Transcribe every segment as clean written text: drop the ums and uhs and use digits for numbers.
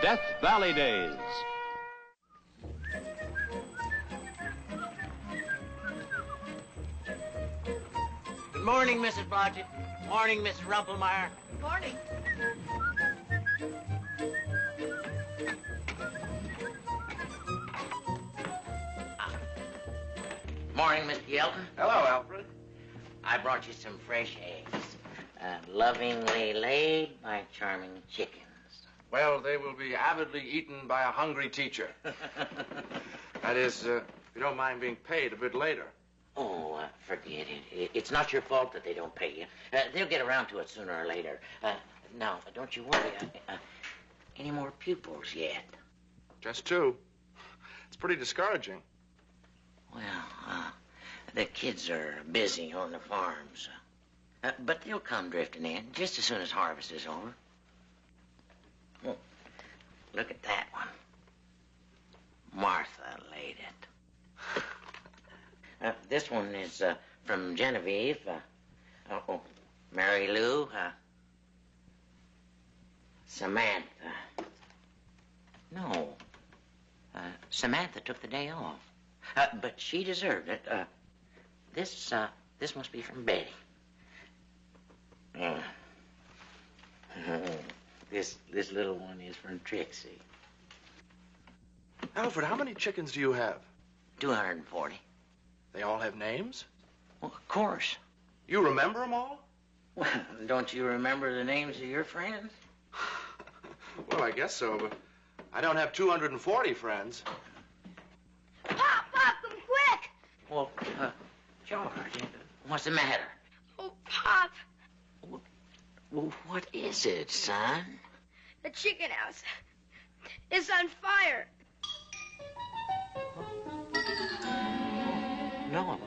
Death Valley Days. Good morning, Mrs. Blodgett. Morning, Mrs. Rumpelmeyer. Good morning. Morning, Mr. Yelton. Hello, Alfred. I brought you some fresh eggs, lovingly laid by charming chickens. Well, they will be avidly eaten by a hungry teacher. That is, if you don't mind being paid a bit later. Oh, forget it. It's not your fault that they don't pay you. They'll get around to it sooner or later. Now, don't you worry. Any more pupils yet? Just 2. It's pretty discouraging. Well, the kids are busy on the farms. But they'll come drifting in just as soon as harvest is over. Oh, look at that one. Martha laid it. This one is from Genevieve. Mary Lou. Samantha. No. Samantha took the day off. But she deserved it. This must be from Betty. This little one is from Trixie. Alfred, how many chickens do you have? 240. They all have names? Well, of course. You remember them all? Well, don't you remember the names of your friends? Well, I guess so, but I don't have 240 friends. Pop, come quick! Well, George, what's the matter? Oh, Pop, Well, what is it, son? the chicken house. It's on fire. No.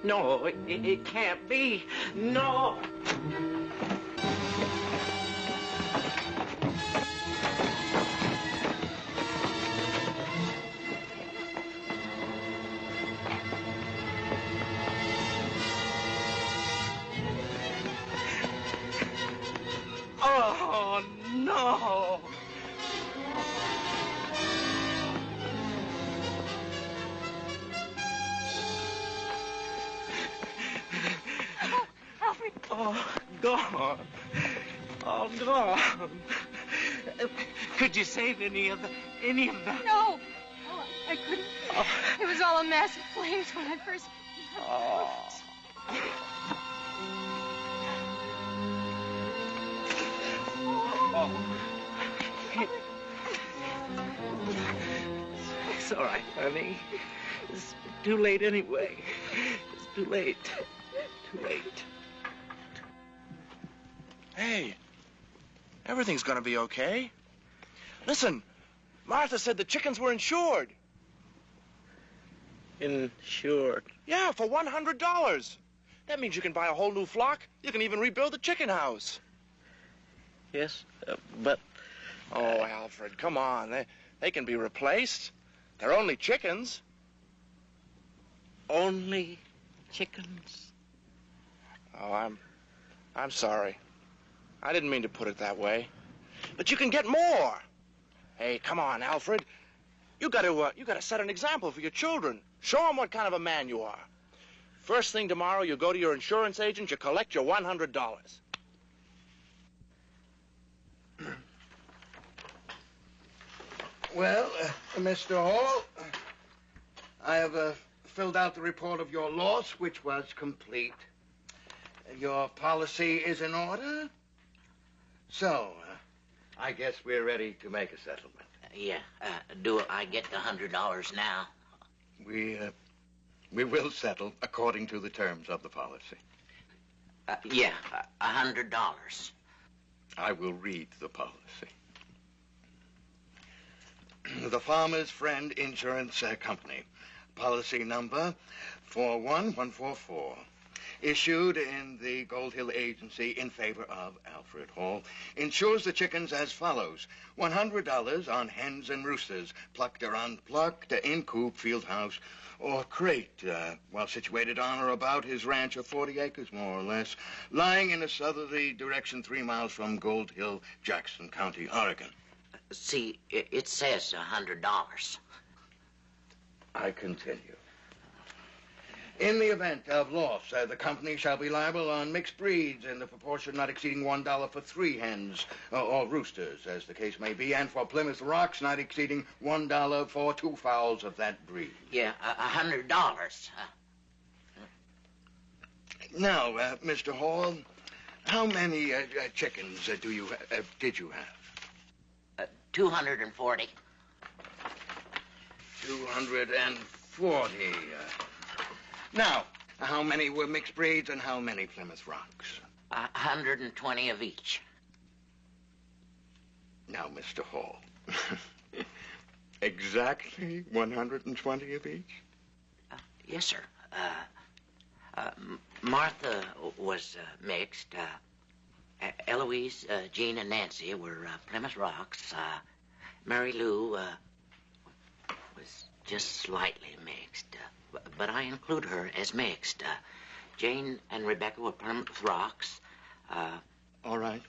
No, it can't be. No. Oh, no. Oh, Alfred. Oh, gone. All gone. Could you save any of them? No. Oh, I couldn't. Oh. It was all a mass of flames when I first... Oh. It's all right, honey. It's too late anyway. It's too late. Too late. Hey, everything's gonna be okay. Listen, Martha said the chickens were insured. Insured? Yeah, for $100. That means you can buy a whole new flock. You can even rebuild the chicken house. Yes, but... Oh, Alfred, come on. They can be replaced. They're only chickens. Only chickens? Oh, I'm sorry. I didn't mean to put it that way. But you can get more. Hey, come on, Alfred. You gotta set an example for your children. Show them what kind of a man you are. First thing tomorrow, you go to your insurance agent, you collect your $100. Well, Mr. Hall, I have filled out the report of your loss, which was complete. Your policy is in order. So, I guess we're ready to make a settlement. Yeah, do I get the $100 now? We will settle according to the terms of the policy. Yeah, $100. I will read the policy. The Farmer's Friend Insurance Company. Policy number 41144. issued in the Gold Hill Agency in favor of Alfred Hall, insures the chickens as follows. $100 on hens and roosters, plucked or unplucked, in coop, field house, or crate, while situated on or about his ranch of 40 acres, more or less, lying in a southerly direction 3 miles from Gold Hill, Jackson County, Oregon. See, it says $100. I continue. In the event of loss, the company shall be liable on mixed breeds in the proportion not exceeding $1 for 3 hens or roosters, as the case may be, and for Plymouth Rocks not exceeding $1 for 2 fowls of that breed. Yeah, $100. Now, Mr. Hall, how many chickens did you have? 240. 240. Now, how many were mixed breeds and how many Plymouth Rocks? 120 of each. Now, Mr. Hall, exactly 120 of each? Yes, sir. Martha was mixed. Eloise, Jean, and Nancy were Plymouth Rocks. Mary Lou was just slightly mixed. But I include her as mixed. Jane and Rebecca were Plymouth Rocks. All right.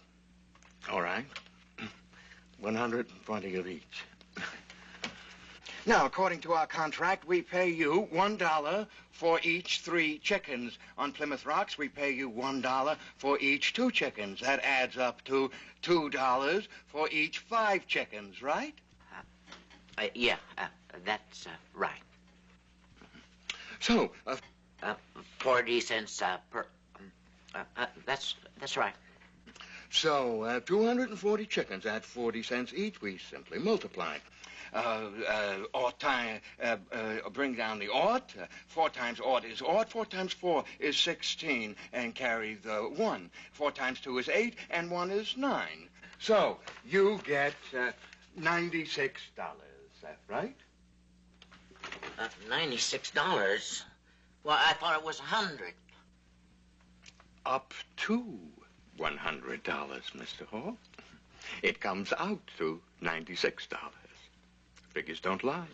120 of each. Now, according to our contract, we pay you $1 for each 3 chickens. On Plymouth Rocks, we pay you $1 for each 2 chickens. That adds up to $2 for each 5 chickens, right? Yeah, that's right. So, 40 cents per... that's right. So, 240 chickens at 40 cents each. We simply multiply. Bring down the ought. 4 times ought is ought. 4 times 4 is 16. And carry the 1. 4 times 2 is 8. And 1 is 9. So, you get $96. Right? $96? Well, I thought it was $100. Up to $100, Mr. Hall. It comes out to $96. Figures don't lie.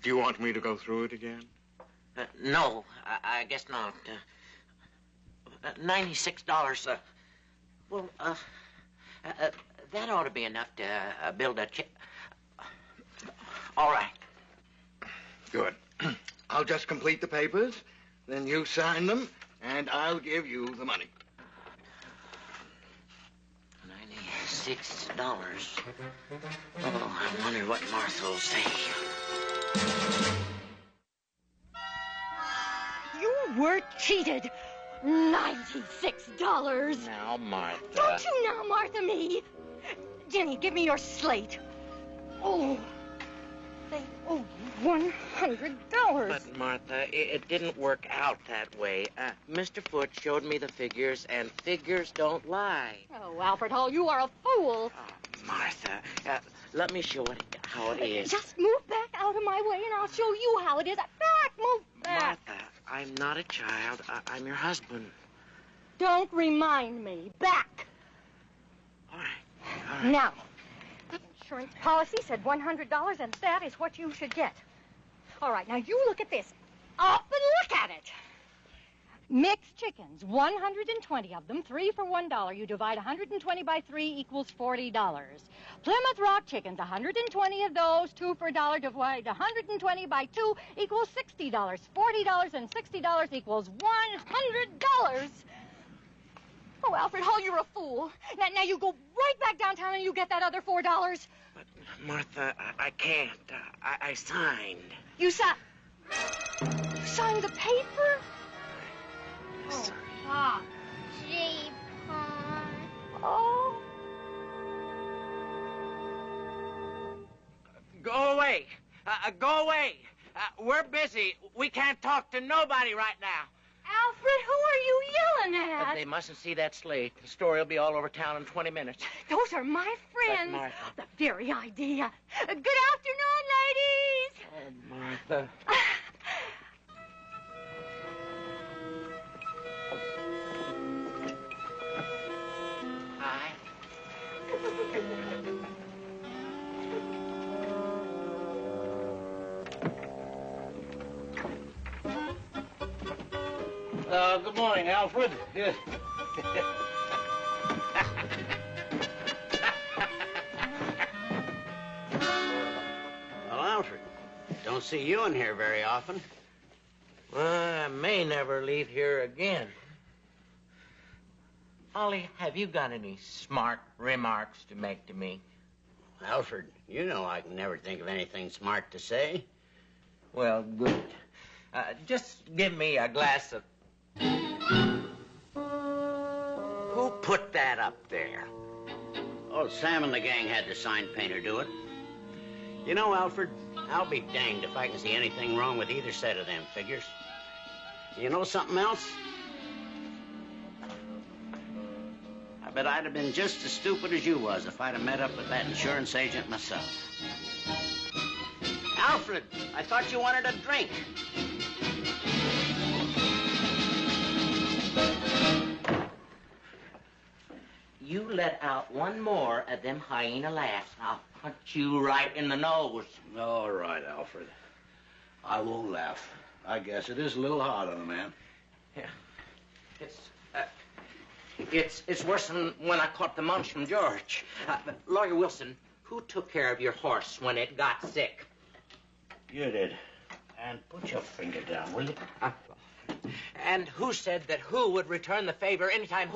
Do you want me to go through it again? No, I guess not. $96. Well, that ought to be enough to build a All right. Good. I'll just complete the papers, then you sign them, and I'll give you the money. $96. Oh, I wonder what Martha will say. You were cheated. $96. Now, Martha. Don't you now, Martha me. Jenny, give me your slate. Oh, they owe you $100. But, Martha, it didn't work out that way. Mr. Foote showed me the figures, and figures don't lie. Oh, Alfred Hall, you are a fool. Oh, Martha, let me show it how it is. Just move back out of my way, and I'll show you how it is. Back, move back. Martha, I'm not a child. I'm your husband. Don't remind me. Back. All right. Now, the insurance policy said $100, and that is what you should get. All right, now you look at this. Up and look at it. Mixed chickens, 120 of them, 3 for $1. You divide 120 by 3 equals $40. Plymouth Rock chickens, 120 of those, 2 for $1, divide 120 by 2 equals $60. $40 and $60 equals $100. Oh, Alfred Hall, you're a fool. Now you go right back downtown and you get that other $4. But, Martha, I can't. I signed. You signed the paper? Oh, Pop. Gee, Pop. Oh. Go away. Go away. We're busy. We can't talk to nobody right now. Alfred, who are you yelling at? They mustn't see that slate. The story will be all over town in 20 minutes. Those are my friends. But, Martha. The very idea. Good afternoon, ladies. Oh, Martha. Good morning, Alfred. Yes. Well, Alfred, don't see you in here very often. Well, I may never leave here again. Ollie, have you got any smart remarks to make to me? Alfred, you know I can never think of anything smart to say. Well, good. Just give me a glass of... Who put that up there? Oh, Sam and the gang had the sign painter do it. You know, Alfred, I'll be danged if I can see anything wrong with either set of them figures. You know something else? I bet I'd have been just as stupid as you was if I'd have met up with that insurance agent myself. Alfred, I thought you wanted a drink. You let out one more of them hyena laughs, I'll punch you right in the nose. All right, Alfred. I won't laugh. I guess it is a little hard on a man. Yeah. It's worse than when I caught the munch from George. Lawyer Wilson, who took care of your horse when it got sick? You did. And put your finger down, will you? And who said that who would return the favor anytime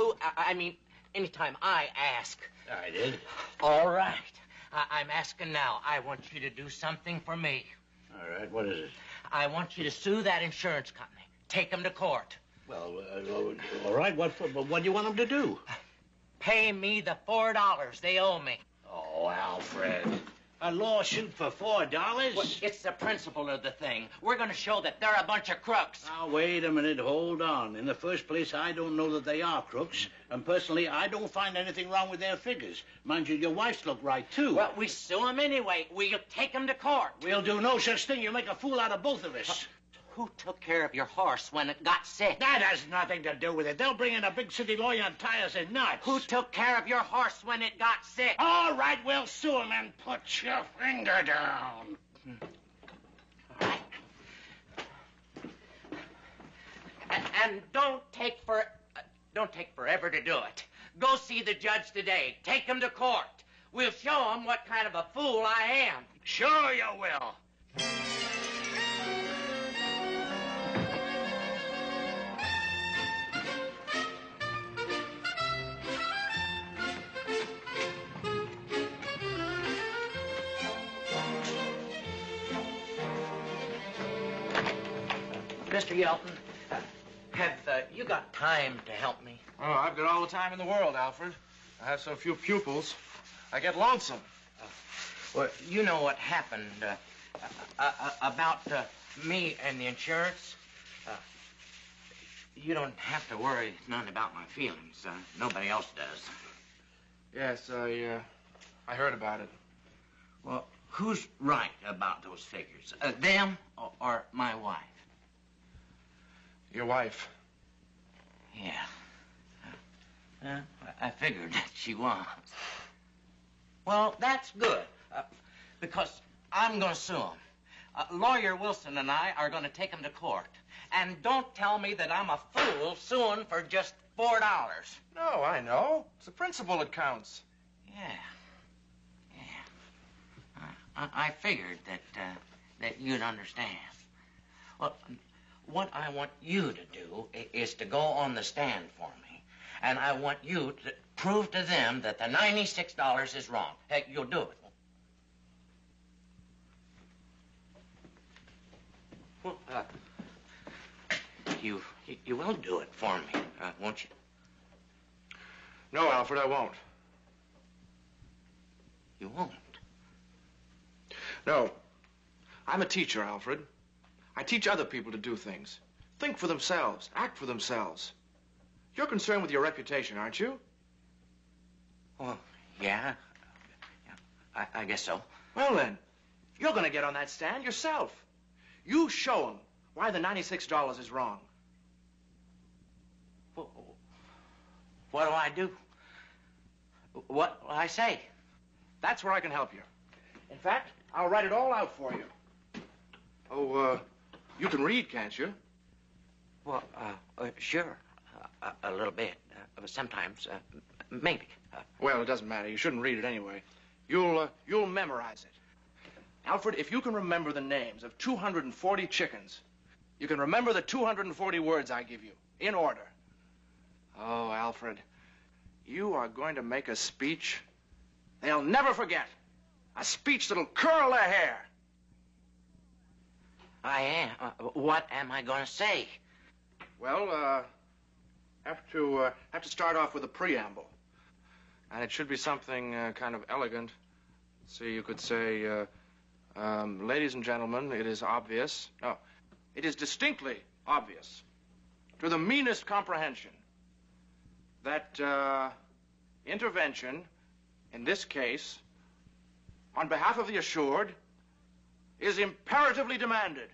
anytime I ask? I did. All right. I'm asking now. I want you to do something for me. All right, what is it? I want you to sue that insurance company. Take them to court. Well, all right, what do you want them to do? Pay me the $4 they owe me. Oh, Alfred. A lawsuit for $4? Well, it's the principle of the thing. We're going to show that they're a bunch of crooks. Now, wait a minute. Hold on. In the first place, I don't know that they are crooks. And personally, I don't find anything wrong with their figures. Mind you, your wife's look right, too. Well, we sue them anyway. We'll take them to court. We'll do no such thing. You'll make a fool out of both of us. Who took care of your horse when it got sick? That has nothing to do with it. They'll bring in a big city lawyer and tie us in knots. Who took care of your horse when it got sick? All right, we'll sue him and put your finger down. All right. And don't take forever to do it. Go see the judge today. Take him to court. We'll show him what kind of a fool I am. Sure you will. Mr. Yelton, have you got time to help me? Oh, I've got all the time in the world, Alfred. I have so few pupils. I get lonesome. Well, you know what happened about me and the insurance? You don't have to worry none about my feelings. Nobody else does. Yes, I heard about it. Well, who's right about those figures? Them or my wife? Your wife. Yeah. I figured that she was. Well, that's good, because I'm going to sue him. Lawyer Wilson and I are going to take him to court. And don't tell me that I'm a fool suing for just $4. No, I know. It's the principle that counts. Yeah. I figured that you'd understand. Well, what I want you to do is to go on the stand for me. And I want you to prove to them that the $96 is wrong. Hey, you'll do it. Well, you will do it for me, won't you? No, Alfred, I won't. You won't? No. I'm a teacher, Alfred. I teach other people to do things. Think for themselves. Act for themselves. You're concerned with your reputation, aren't you? Well, yeah. I guess so. Well, then, you're going to get on that stand yourself. You show them why the $96 is wrong. What do I do? What will I say? That's where I can help you. In fact, I'll write it all out for you. Oh, you can read, can't you? Well, sure. A little bit. Sometimes, maybe. Well, it doesn't matter. You shouldn't read it anyway. You'll memorize it. Alfred, if you can remember the names of 240 chickens, you can remember the 240 words I give you, in order. Oh, Alfred, you are going to make a speech they'll never forget. A speech that'll curl their hair. I am. What am I going to say? Well, have to start off with a preamble. And it should be something kind of elegant. See, you could say, ladies and gentlemen, it is obvious. No, it is distinctly obvious to the meanest comprehension that intervention, in this case, on behalf of the assured, is imperatively demanded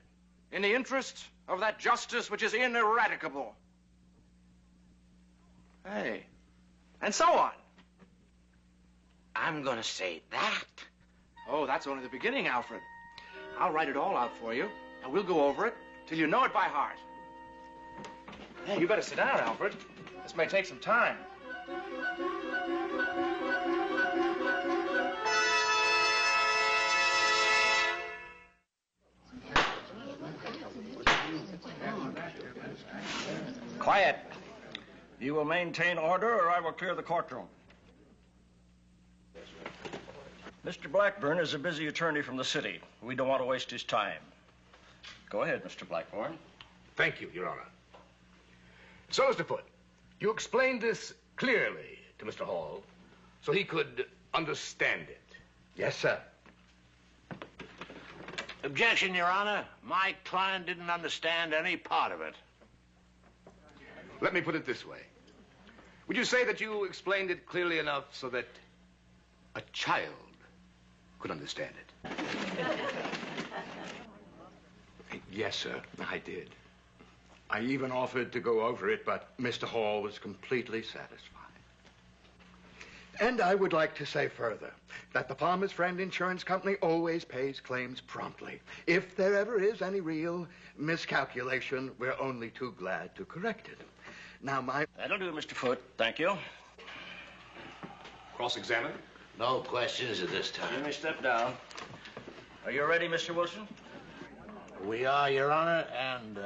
in the interest of that justice which is ineradicable. Hey, and so on. I'm going to say that. Oh, that's only the beginning, Alfred. I'll write it all out for you, and we'll go over it till you know it by heart. Hey, you better sit down, Alfred. This may take some time. Quiet. You will maintain order, or I will clear the courtroom. Mr. Blackburn is a busy attorney from the city. We don't want to waste his time. Go ahead, Mr. Blackburn. Thank you, Your Honor. So, Mr. Foote, you explained this clearly to Mr. Hall so he could understand it. Yes, sir. Objection, Your Honor. My client didn't understand any part of it. Let me put it this way. Would you say that you explained it clearly enough so that a child could understand it? Yes, sir, I did. I even offered to go over it, but Mr. Hall was completely satisfied. And I would like to say further that the Palmer's Friend Insurance Company always pays claims promptly. If there ever is any real miscalculation, we're only too glad to correct it. Now, That'll do, Mr. Foote. Thank you. Cross-examine? No questions at this time. You may step down. Are you ready, Mr. Wilson? We are, Your Honor, and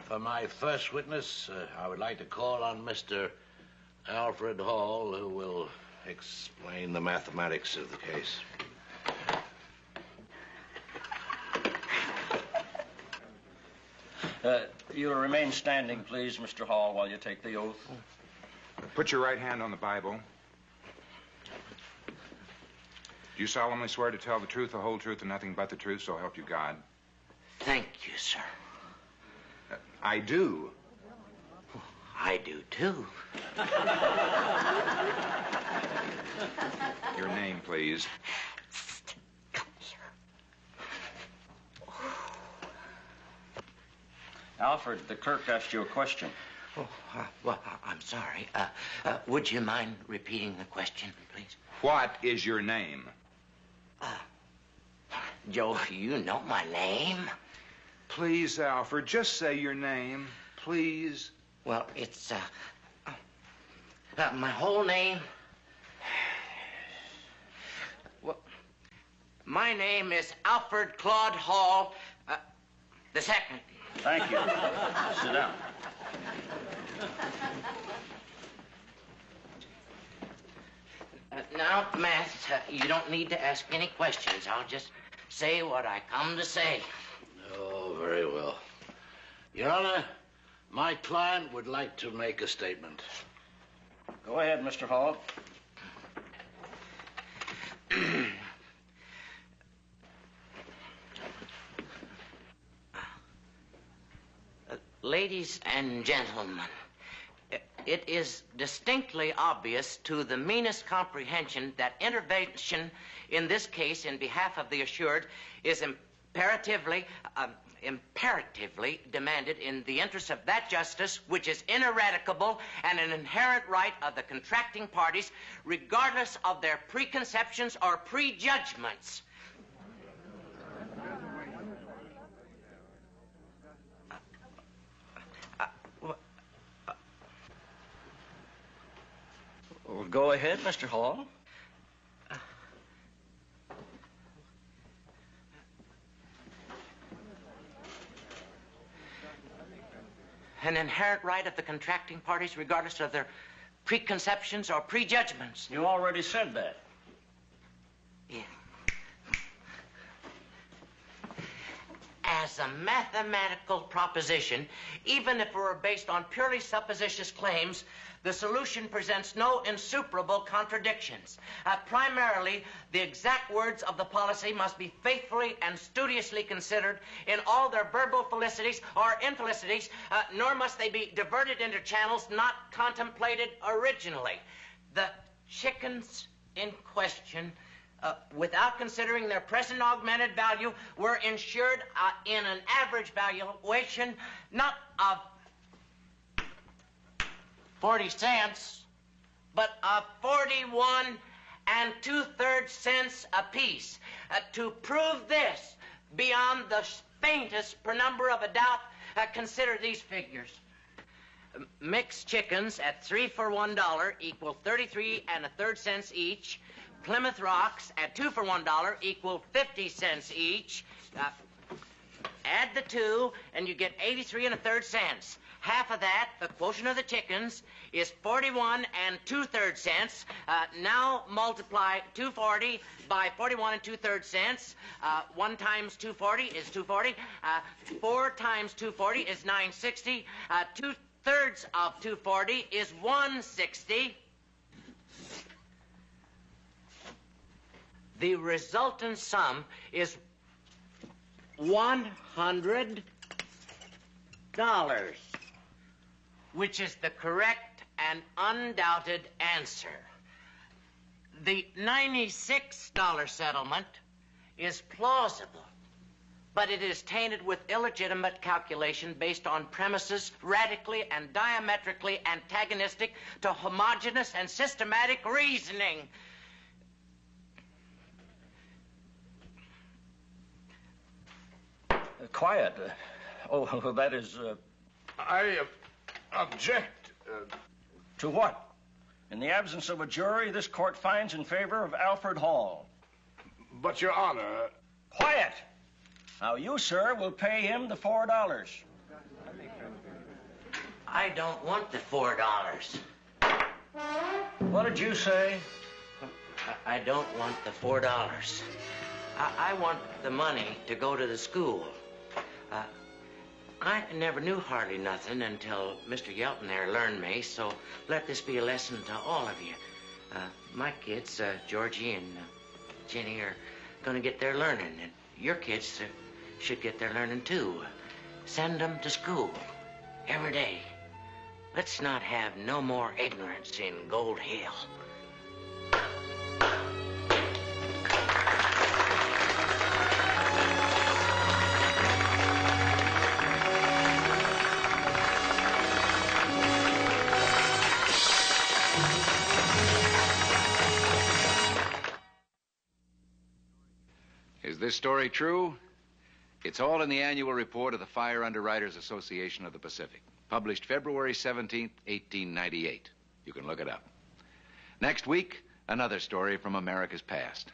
for my first witness, I would like to call on Mr. Alfred Hall, who will explain the mathematics of the case. You'll remain standing, please, Mr. Hall, while you take the oath. Put your right hand on the Bible. Do you solemnly swear to tell the truth, the whole truth, and nothing but the truth, so help you God? Thank you, sir. I do. I do, too. Your name, please. Come here. Alfred, the clerk asked you a question. Oh, well, I'm sorry. Would you mind repeating the question, please? What is your name? Joe, you know my name. Please, Alfred, just say your name, please. Well, it's, my whole name. Well, my name is Alfred Claude Hall, the second. Thank you. Sit down. Now, Math, you don't need to ask any questions. I'll just say what I come to say. Oh, very well. Your Honor, my client would like to make a statement. Go ahead, Mr. Hall. Ladies and gentlemen, it is distinctly obvious to the meanest comprehension that intervention in this case in behalf of the assured is imperatively demanded in the interest of that justice which is ineradicable and an inherent right of the contracting parties regardless of their preconceptions or prejudgments. Go ahead, Mr. Hall. An inherent right of the contracting parties regardless of their preconceptions or prejudgments. You already said that. Yeah. As a mathematical proposition, even if it were based on purely supposititious claims, the solution presents no insuperable contradictions. Primarily, the exact words of the policy must be faithfully and studiously considered in all their verbal felicities or infelicities, nor must they be diverted into channels not contemplated originally. The chickens in question, without considering their present augmented value, were insured in an average valuation not of 40 cents, but of 41 2/3 cents apiece. To prove this beyond the faintest penumbra of a doubt, consider these figures. Mixed chickens at 3 for $1 equal 33 1/3 cents each. Plymouth Rocks at 2 for $1 equal 50 cents each. Add the two, and you get 83 1/3 cents. Half of that, the quotient of the chickens, is 41 2/3 cents. Now multiply 240 by 41 2/3 cents. 1 times 240 is 240. 4 times 240 is 960. 2/3 of 240 is 160. The resultant sum is $100, which is the correct and undoubted answer. The $96 settlement is plausible, but it is tainted with illegitimate calculation based on premises radically and diametrically antagonistic to homogeneous and systematic reasoning. Quiet. Oh, that is... I object. To what? In the absence of a jury, this court finds in favor of Alfred Hall. But, Your Honor... Quiet! Now, you, sir, will pay him the $4. I don't want the $4. What did you say? I don't want the $4. I want the money to go to the school. I never knew hardly nothing until Mr. Yelton there learned me, so let this be a lesson to all of you. My kids, Georgie and Jenny, are going to get their learning, and your kids should get their learning, too. Send them to school every day. Let's not have no more ignorance in Gold Hill. Is this story true? It's all in the annual report of the Fire Underwriters Association of the Pacific, published February 17th, 1898. You can look it up. Next week, another story from America's past.